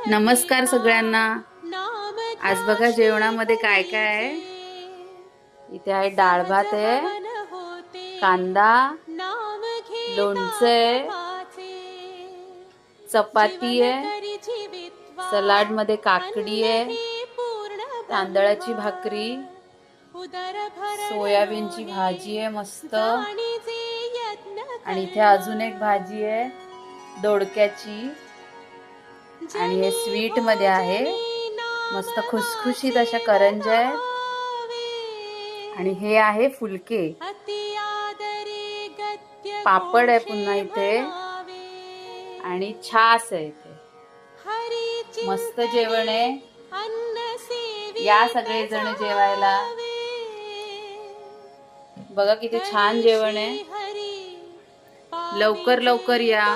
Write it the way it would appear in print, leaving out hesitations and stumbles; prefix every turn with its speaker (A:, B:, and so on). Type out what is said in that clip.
A: नमस्कार सगळ्यांना। आज बघा जेवणामध्ये काय काय आहे। इथे आहे डाळ भात आहे, कांदा, लोणचं आहे, चपाती आहे, सलाड मध्ये काकडी आहे, तांदळाची भाकरी, सोयाबीनची भाजी आहे मस्त, आणि इथे अजून एक भाजी आहे दोडक्याची, आणि हे स्वीट मध्ये आहे मस्त खुसखुशीत अशा करंज्या आहेत, आणि हे आहे फुलके, पापड आहे पुन्हा इथे, आणि छास आहे इथे। मस्त जेवण आहे, या सगळे जण जेवायला। बघा किती छान जेवण आहे, लवकर लवकर या।